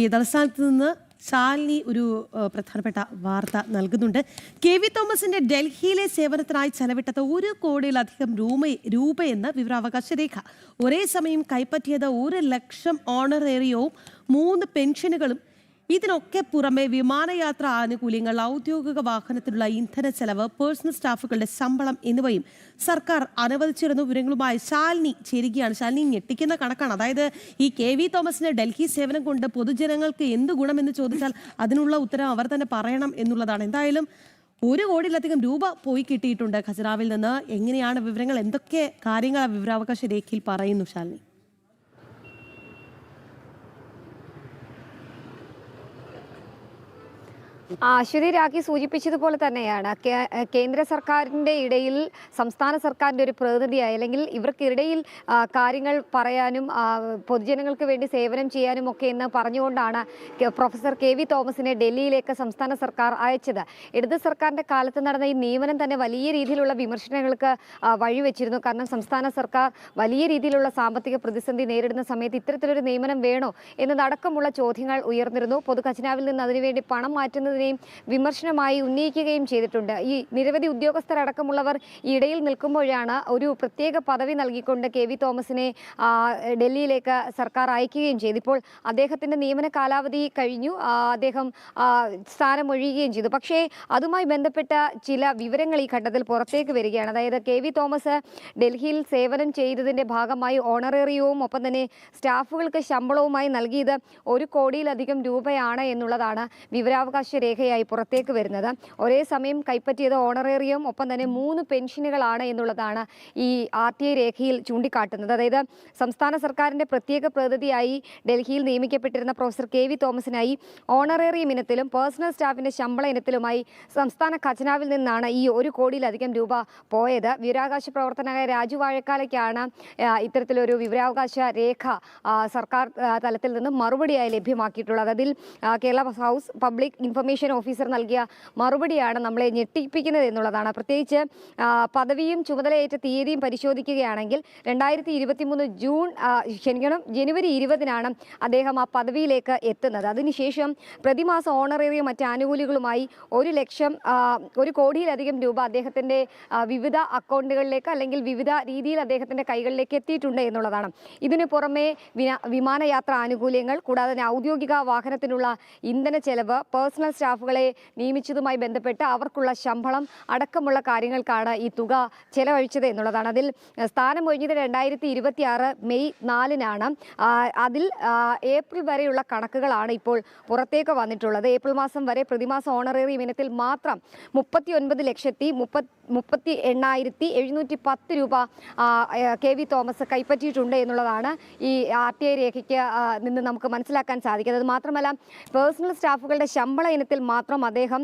ഈ തലസ്ഥാനത്ത് നിന്ന് ശാലിനി ഒരു പ്രധാനപ്പെട്ട വാർത്ത നൽകുന്നുണ്ട്. കെ.വി. തോമസിന്റെ ഡൽഹിയിലെ സേവനത്തിനായി ചെലവിട്ടത് 1 കോടിയിലധികം രൂപയെന്ന് വിവരാവകാശ രേഖ. ഒരേ സമയം കൈപ്പറ്റിയത് 1 ലക്ഷം ഓണറേറിയവും 3 പെൻഷനുകളും. ഇതിനൊക്കെ പുറമെ വിമാനയാത്ര ആനുകൂല്യങ്ങൾ, ഔദ്യോഗിക വാഹനത്തിലുള്ള ഇന്ധന ചെലവ്, പേഴ്സണൽ സ്റ്റാഫുകളുടെ ശമ്പളം എന്നിവയും സർക്കാർ അനുവദിച്ചിരുന്നു. വിവരങ്ങളുമായി ശാലിനി ചേരുകയാണ്. ശാലിനി, ഞെട്ടിക്കുന്ന കണക്കാണ്. അതായത് ഈ കെ.വി. തോമസിന്റെ ഡൽഹി സേവനം കൊണ്ട് പൊതുജനങ്ങൾക്ക് എന്ത് ഗുണമെന്ന് ചോദിച്ചാൽ അതിനുള്ള ഉത്തരം അവർ തന്നെ പറയണം എന്നുള്ളതാണ്. എന്തായാലും 1 കോടിയിലധികം രൂപ പോയി കിട്ടിയിട്ടുണ്ട് ഖജനാവിൽ നിന്ന്. എങ്ങനെയാണ് വിവരങ്ങൾ? എന്തൊക്കെ കാര്യങ്ങൾ വിവരാവകാശ രേഖയിൽ പറയുന്നു ശാലിനി? അശ്വതി രാഖി സൂചിപ്പിച്ചതുപോലെ തന്നെയാണ് കേന്ദ്ര സർക്കാരിൻ്റെ ഇടയിൽ സംസ്ഥാന സർക്കാരിൻ്റെ ഒരു പ്രതിനിധിയായി, അല്ലെങ്കിൽ ഇവർക്കിടയിൽ കാര്യങ്ങൾ പറയാനും പൊതുജനങ്ങൾക്ക് വേണ്ടി സേവനം ചെയ്യാനും ഒക്കെ എന്ന് പറഞ്ഞുകൊണ്ടാണ് പ്രൊഫസർ കെ.വി. തോമസിനെ ഡൽഹിയിലേക്ക് സംസ്ഥാന സർക്കാർ അയച്ചത്. ഇടത് സർക്കാരിൻ്റെ കാലത്ത് നടന്ന ഈ നിയമനം തന്നെ വലിയ രീതിയിലുള്ള വിമർശനങ്ങൾക്ക് വഴിവെച്ചിരുന്നു. കാരണം സംസ്ഥാന സർക്കാർ വലിയ രീതിയിലുള്ള സാമ്പത്തിക പ്രതിസന്ധി നേരിടുന്ന സമയത്ത് ഇത്തരത്തിലൊരു നിയമനം വേണോ എന്നതടക്കമുള്ള ചോദ്യങ്ങൾ ഉയർന്നിരുന്നു. പൊതുഖജനാവിൽ നിന്ന് അതിനുവേണ്ടി പണം മാറ്റുന്നത് വിമർശനമായി ഉന്നയിക്കുകയും ചെയ്തിട്ടുണ്ട്. ഈ നിരവധി ഉദ്യോഗസ്ഥരടക്കമുള്ളവർ ഇടയിൽ നിൽക്കുമ്പോഴാണ് ഒരു പ്രത്യേക പദവി നൽകിക്കൊണ്ട് കെ.വി. തോമസിനെ ഡൽഹിയിലേക്ക് സർക്കാർ അയക്കുകയും ചെയ്തു. ഇപ്പോൾ അദ്ദേഹത്തിന്റെ നിയമന കാലാവധി കഴിഞ്ഞു, അദ്ദേഹം സ്ഥാനമൊഴിയുകയും ചെയ്തു. പക്ഷേ അതുമായി ബന്ധപ്പെട്ട ചില വിവരങ്ങൾ ഈ ഘട്ടത്തിൽ പുറത്തേക്ക് വരികയാണ്. അതായത് കെ.വി. തോമസ് ഡൽഹിയിൽ സേവനം ചെയ്തതിന്റെ ഭാഗമായി ഓണറേറിയവും ഒപ്പം തന്നെ സ്റ്റാഫുകൾക്ക് ശമ്പളവുമായി നൽകിയത് 1 കോടിയിലധികം രൂപയാണ് എന്നുള്ളതാണ് വിവരാവകാശ രേഖയായി പുറത്തേക്ക് വരുന്നത്. ഒരേ സമയം കൈപ്പറ്റിയത് ഓണറേറിയം ഒപ്പം തന്നെ 3 പെൻഷനുകളാണ് എന്നുള്ളതാണ് ഈ RTI രേഖയിൽ ചൂണ്ടിക്കാട്ടുന്നത്. അതായത് സംസ്ഥാന സർക്കാരിന്റെ പ്രത്യേക പ്രതിനിധിയായി ഡൽഹിയിൽ നിയമിക്കപ്പെട്ടിരുന്ന പ്രൊഫസർ കെ.വി. തോമസിനായി ഓണറേറിയം ഇനത്തിലും പേഴ്സണൽ സ്റ്റാഫിന്റെ ശമ്പള ഇനത്തിലുമായി സംസ്ഥാന ഖജനാവിൽ നിന്നാണ് ഈ 1 കോടിയിലധികം രൂപ പോയത്. വിവരാവകാശ പ്രവർത്തകനായ രാജു വാഴക്കാലയ്ക്കാണ് ഇത്തരത്തിലൊരു വിവരാവകാശ രേഖ സർക്കാർ തലത്തിൽ നിന്ന് മറുപടിയായി ലഭ്യമാക്കിയിട്ടുള്ളത്. അതിൽ Kerala house public information officer നൽകിയ മറുപടിയാണ് നമ്മളെ ഞെട്ടിപ്പിക്കുന്നത് എന്നുള്ളതാണ്. പ്രത്യേകിച്ച് പദവിയും ചുമതലയേറ്റ തീയതിയും പരിശോധിക്കുകയാണെങ്കിൽ 2023 ജനുവരി 20-നാണ് അദ്ദേഹം ആ പദവിയിലേക്ക് എത്തുന്നത്. അതിനുശേഷം പ്രതിമാസം ഓണറേറിയം മറ്റ് ആനുകൂല്യങ്ങളുമായി 1 കോടിയിലധികം രൂപ അദ്ദേഹത്തിന്റെ വിവിധ അക്കൗണ്ടുകളിലേക്ക് അല്ലെങ്കിൽ വിവിധ രീതിയിൽ അദ്ദേഹത്തിന്റെ കൈകളിലേക്ക് എത്തിയിട്ടുണ്ട് എന്നുള്ളതാണ്. ഇതിനു പുറമെ വിമാനയാത്രാ ആനുകൂല്യങ്ങൾ, കൂടാതെ തന്നെ ഔദ്യോഗിക വാഹനത്തിനുള്ള ഇന്ധന ചെലവ്, പേഴ്സണൽ സ്റ്റാഫുകളെ നിയമിച്ചതുമായി ബന്ധപ്പെട്ട് അവർക്കുള്ള ശമ്പളം അടക്കമുള്ള കാര്യങ്ങൾക്കാണ് ഈ തുക ചെലവഴിച്ചത് എന്നുള്ളതാണ്. അതിൽ സ്ഥാനമൊഴിഞ്ഞത് 2026 മെയ് 4-നാണ്. അതിൽ ഏപ്രിൽ വരെയുള്ള കണക്കുകളാണ് ഇപ്പോൾ പുറത്തേക്ക് വന്നിട്ടുള്ളത്. ഏപ്രിൽ മാസം വരെ പ്രതിമാസം ഓണറേറിയം ഇനത്തിൽ മാത്രം 39,38,710 രൂപ കെ.വി. തോമസ് കൈപ്പറ്റിയിട്ടുണ്ട് എന്നുള്ളതാണ് ഈ RTI രേഖയ്ക്ക് നിന്ന് നമുക്ക് മനസ്സിലാക്കാൻ സാധിക്കുന്നത്. മാത്രമല്ല പേഴ്സണൽ സ്റ്റാഫുകളുടെ ശമ്പള ഇനത്തിൽ മാത്രം അദ്ദേഹം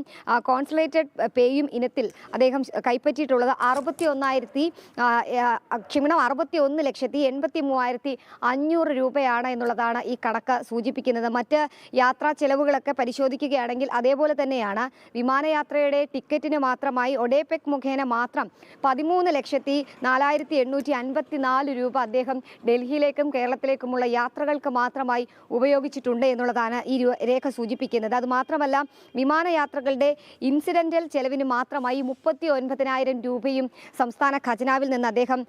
കോൺസുലേറ്റഡ് പേയും ഇനത്തിൽ അദ്ദേഹം കൈപ്പറ്റിയിട്ടുള്ളത് 61,83,500 രൂപയാണ് എന്നുള്ളതാണ് ഈ കണക്ക് സൂചിപ്പിക്കുന്നത്. മറ്റ് യാത്രാ ചെലവുകളൊക്കെ പരിശോധിക്കുകയാണെങ്കിൽ അതേപോലെ തന്നെയാണ്. വിമാനയാത്രയുടെ ടിക്കറ്റിന് മാത്രമായി ഒഡേപെക് മുഖേന മാത്രം 13,04,854 രൂപ അദ്ദേഹം ഡൽഹിയിലേക്കും കേരളത്തിലേക്കുമുള്ള യാത്രകൾക്ക് മാത്രമായി ഉപയോഗിച്ചിട്ടുണ്ട് എന്നുള്ളതാണ് ഈ രേഖ സൂചിപ്പിക്കുന്നത്. അതുമാത്രമല്ല വിമാനയാത്രകളുടെ ഇൻസിഡന്റൽ ചെലവിന് മാത്രമായി 39,000 രൂപയും സംസ്ഥാന ഖജനാവിൽ നിന്ന് അദ്ദേഹം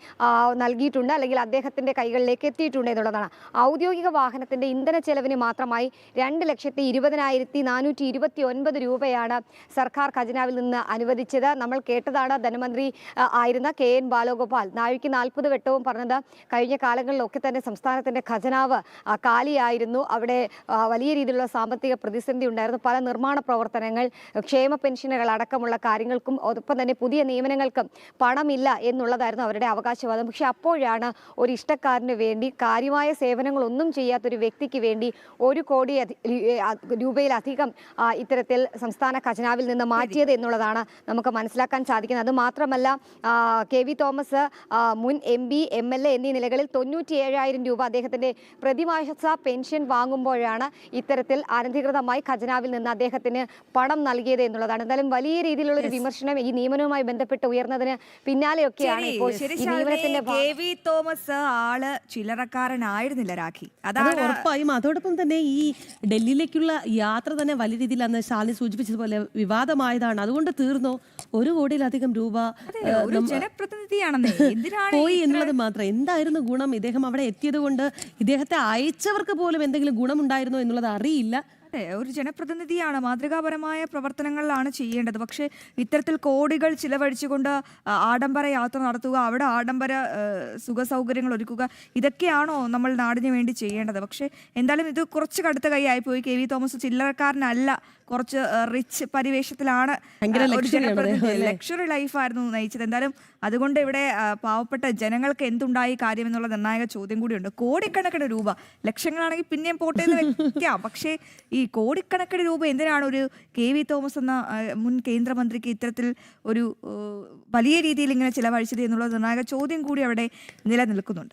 നൽകിയിട്ടുണ്ട്, അല്ലെങ്കിൽ അദ്ദേഹത്തിന്റെ കൈകളിലേക്ക് എത്തിയിട്ടുണ്ട് എന്നുള്ളതാണ്. ഔദ്യോഗിക വാഹനത്തിന്റെ ഇന്ധന ചെലവിന് മാത്രമായി 2,20,429 രൂപയാണ് സർക്കാർ ഖജനാവിൽ നിന്ന് അനുവദിച്ചത്. നമ്മൾ കേട്ടതാണ് ധനമന്ത്രി ആയിരുന്ന KN ബാലഗോപാൽ നാഴിക്ക് 40 വെട്ടവും പറഞ്ഞത് കഴിഞ്ഞ കാലങ്ങളിലൊക്കെ തന്നെ സംസ്ഥാനത്തിന്റെ ഖജനാവ് കാലിയായിരുന്നു, അവിടെ വലിയ രീതിയിലുള്ള സാമ്പത്തിക പ്രതിസന്ധി ഉണ്ടായിരുന്നു. പല നിർമ്മാണ പ്രവർത്തനങ്ങൾ, ക്ഷേമ പെൻഷനുകൾ അടക്കമുള്ള കാര്യങ്ങൾക്കും ഒപ്പം തന്നെ പുതിയ നിയമനങ്ങൾക്കും പണമില്ല എന്നുള്ളതായിരുന്നു അവരുടെ അവകാശവാദം. പക്ഷെ അപ്പോഴാണ് ഒരു ഇഷ്ടക്കാരന് വേണ്ടി കാര്യമായ സേവനങ്ങളൊന്നും ചെയ്യാത്തൊരു വ്യക്തിക്ക് വേണ്ടി 1 കോടി രൂപയിലധികം ഇത്തരത്തിൽ സംസ്ഥാന ഖജനാവിൽ നിന്ന് മാറ്റിയത് എന്നുള്ളതാണ് നമുക്ക് മനസ്സിലാക്കാൻ സാധിക്കുന്നത്. അത് മാത്രമല്ല കെ.വി. തോമസ് മുൻ MP, MLA എന്നീ നിലകളിൽ 97,000 രൂപ അദ്ദേഹത്തിന്റെ പ്രതിമാസ പെൻഷൻ വാങ്ങുമ്പോഴാണ് ഇത്തരത്തിൽ അനധികൃതമായി ഖജനാവിൽ നിന്ന് അദ്ദേഹത്തെ അദ്ദേഹത്തിന് പണം നൽകിയത് എന്നുള്ളതാണ്. എന്തായാലും വലിയ രീതിയിലുള്ള ഒരു വിമർശനം ഈ നിയമനവുമായി ബന്ധപ്പെട്ട് ഉയർന്നതിന് പിന്നാലെയൊക്കെയാണ് ഇപ്പോൾ ഈ നിയമനത്തിന്റെ കെ.വി. തോമസ് ആള് ചില്ലറക്കാരനായിരുന്നില്ല രാഖി. അത് ഉറപ്പായും. അതോടൊപ്പം തന്നെ ഈ ഡൽഹിയിലേക്കുള്ള യാത്ര തന്നെ വലിയ രീതിയിൽ അന്ന് ശാലിനി സൂചിപ്പിച്ചതുപോലെ വിവാദമായതാണ്. അതുകൊണ്ട് തീർന്നോ 1 കോടിയിലധികം രൂപ ഒരു ജനപ്രതിനിധിയാണെന്നേ എന്തിനാണ് പോയി എന്നുള്ളത് മാത്രം. എന്തായിരുന്നു ഗുണം? ഇദ്ദേഹം അവിടെ എത്തിയത് കൊണ്ട് ഇദ്ദേഹത്തെ അയച്ചവർക്ക് പോലും എന്തെങ്കിലും ഗുണമുണ്ടായിരുന്നോ എന്നുള്ളത് അറിയില്ല. അതെ, ഒരു ജനപ്രതിനിധിയാണ്, മാതൃകാപരമായ പ്രവർത്തനങ്ങളിലാണ് ചെയ്യേണ്ടത്. പക്ഷേ ഇത്തരത്തിൽ കോടികൾ ചിലവഴിച്ചുകൊണ്ട് ആഡംബര യാത്ര നടത്തുക, അവിടെ ആഡംബര സുഖ സൗകര്യങ്ങൾ ഒരുക്കുക, ഇതൊക്കെയാണോ നമ്മൾ നാടിന് വേണ്ടി ചെയ്യേണ്ടത്? പക്ഷേ എന്തായാലും ഇത് കുറച്ച് കടുത്ത കൈയായിപ്പോയി. കെ.വി. തോമസ് ചില്ലറക്കാരനല്ല, കുറച്ച് റിച്ച് പരിവേഷത്തിലാണ്, ലക്ഷറി ലൈഫായിരുന്നു നയിച്ചത്. എന്തായാലും അതുകൊണ്ട് ഇവിടെ പാവപ്പെട്ട ജനങ്ങൾക്ക് എന്തുണ്ടായി കാര്യം എന്നുള്ള നിർണായക ചോദ്യം കൂടിയുണ്ട്. കോടിക്കണക്കിന് രൂപ, ലക്ഷങ്ങളാണെങ്കിൽ പിന്നെയും പോട്ടേന്ന് വെക്കാം, പക്ഷേ ഈ കോടിക്കണക്കിന് രൂപ എന്തിനാണ് ഒരു കെ.വി. തോമസ് എന്ന മുൻ കേന്ദ്രമന്ത്രിക്ക് ഇത്തരത്തിൽ ഒരു വലിയ രീതിയിൽ ഇങ്ങനെ ചിലവഴിച്ചത് എന്നുള്ള നിർണായക ചോദ്യം കൂടി അവിടെ നിലനിൽക്കുന്നുണ്ട്.